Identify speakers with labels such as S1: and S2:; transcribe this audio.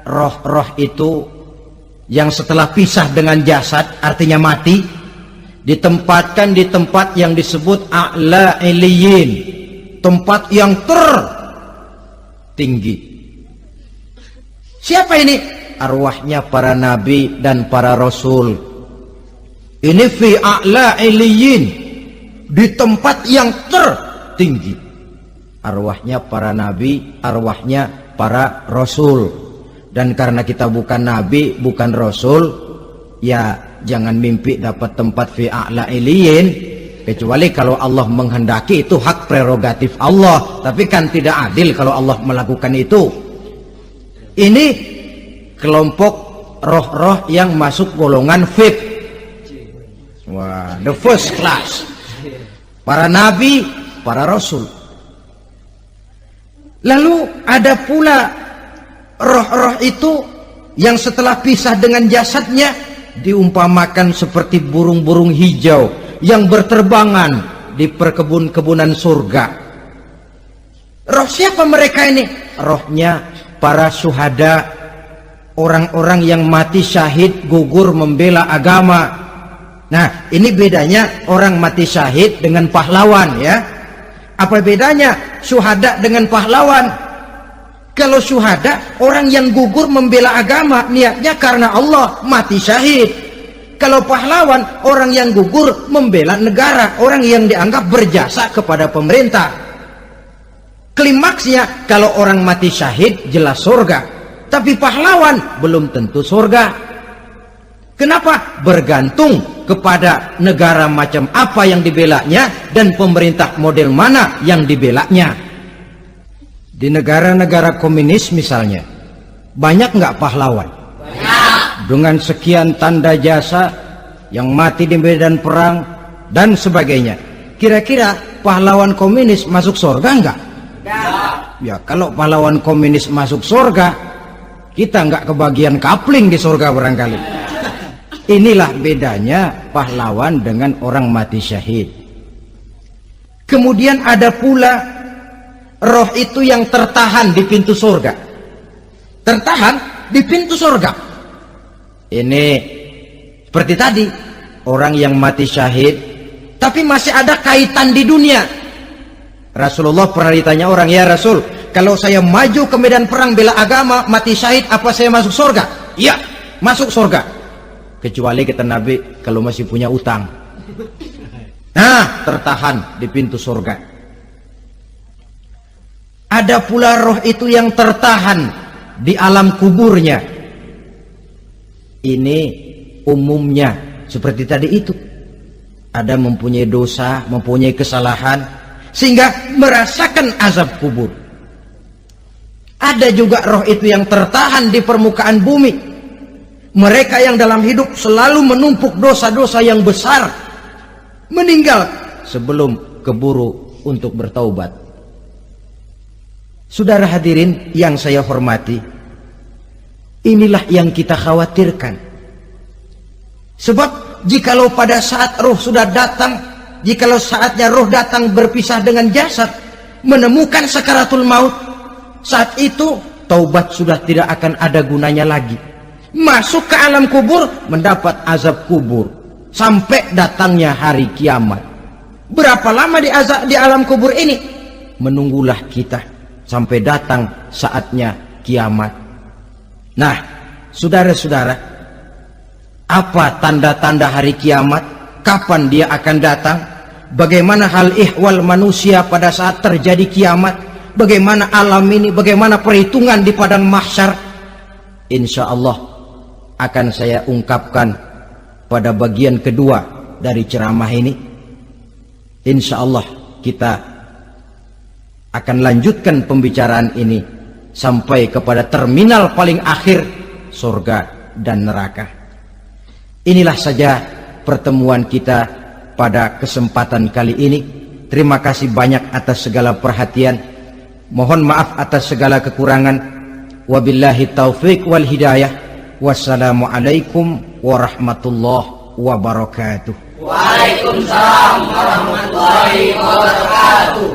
S1: roh-roh itu yang setelah pisah dengan jasad, artinya mati, ditempatkan di tempat yang disebut a'la iliyin, tempat yang tertinggi. Siapa ini? Arwahnya para nabi dan para rasul. Ini fi a'la iliyin, di tempat yang tertinggi. Arwahnya para nabi, arwahnya para rasul. Dan karena kita bukan nabi, bukan rasul, ya jangan mimpi dapat tempat fi a'la iliyin, kecuali kalau Allah menghendaki. Itu hak prerogatif Allah, tapi kan tidak adil kalau Allah melakukan itu. Ini kelompok roh-roh yang masuk golongan VIP. Wah, the first class. Para nabi, para rasul. Lalu ada pula roh-roh itu yang setelah pisah dengan jasadnya diumpamakan seperti burung-burung hijau yang berterbangan di perkebun-kebunan surga. Roh siapa mereka ini? Rohnya para syuhada, orang-orang yang mati syahid gugur membela agama. Nah, ini bedanya orang mati syahid dengan pahlawan, ya. Apa bedanya syuhada dengan pahlawan? Kalau syuhada, orang yang gugur membela agama, niatnya karena Allah, mati syahid. Kalau pahlawan, orang yang gugur membela negara, orang yang dianggap berjasa kepada pemerintah. Klimaksnya, kalau orang mati syahid jelas surga, tapi pahlawan belum tentu surga. Kenapa? Bergantung kepada negara macam apa yang dibelanya dan pemerintah model mana yang dibelanya. Di negara-negara komunis misalnya, banyak nggak pahlawan? Banyak. Dengan sekian tanda jasa yang mati di medan perang dan sebagainya. Kira-kira pahlawan komunis masuk surga enggak? Ya, kalau pahlawan komunis masuk surga, kita nggak kebagian kapling di surga barangkali. Inilah bedanya pahlawan dengan orang mati syahid. Kemudian ada pula roh itu yang tertahan di pintu surga. Tertahan di pintu surga. Ini seperti tadi, orang yang mati syahid tapi masih ada kaitan di dunia. Rasulullah pernah ditanya orang, ya Rasul, kalau saya maju ke medan perang bela agama, mati syahid, apa saya masuk surga? Iya, masuk surga. Kecuali kata Nabi, kalau masih punya utang. Nah, tertahan di pintu surga. Ada pula roh itu yang tertahan di alam kuburnya. Ini umumnya seperti tadi itu. Ada mempunyai dosa, mempunyai kesalahan, sehingga merasakan azab kubur. Ada juga roh itu yang tertahan di permukaan bumi. Mereka yang dalam hidup selalu menumpuk dosa-dosa yang besar, meninggal sebelum keburu untuk bertaubat. Saudara hadirin yang saya hormati, inilah yang kita khawatirkan. Sebab jikalau pada saat roh sudah datang, jikalau saatnya roh datang berpisah dengan jasad, menemukan sakaratul maut, saat itu taubat sudah tidak akan ada gunanya lagi. Masuk ke alam kubur, mendapat azab kubur sampai datangnya hari kiamat. Berapa lama di alam kubur ini? Menunggulah kita sampai datang saatnya kiamat. Nah, saudara-saudara, apa tanda-tanda hari kiamat? Kapan dia akan datang? Bagaimana hal ihwal manusia pada saat terjadi kiamat? Bagaimana alam ini? Bagaimana perhitungan di padang mahsyar? Insya Allah akan saya ungkapkan pada bagian kedua dari ceramah ini. Insya Allah kita akan lanjutkan pembicaraan ini sampai kepada terminal paling akhir, surga dan neraka. Inilah saja pertemuan kita pada kesempatan kali ini. Terima kasih banyak atas segala perhatian. Mohon maaf atas segala kekurangan. Wabillahi taufiq wal hidayah. Wassalamualaikum warahmatullahi wabarakatuh.
S2: Waalaikumsalam warahmatullahi wabarakatuh.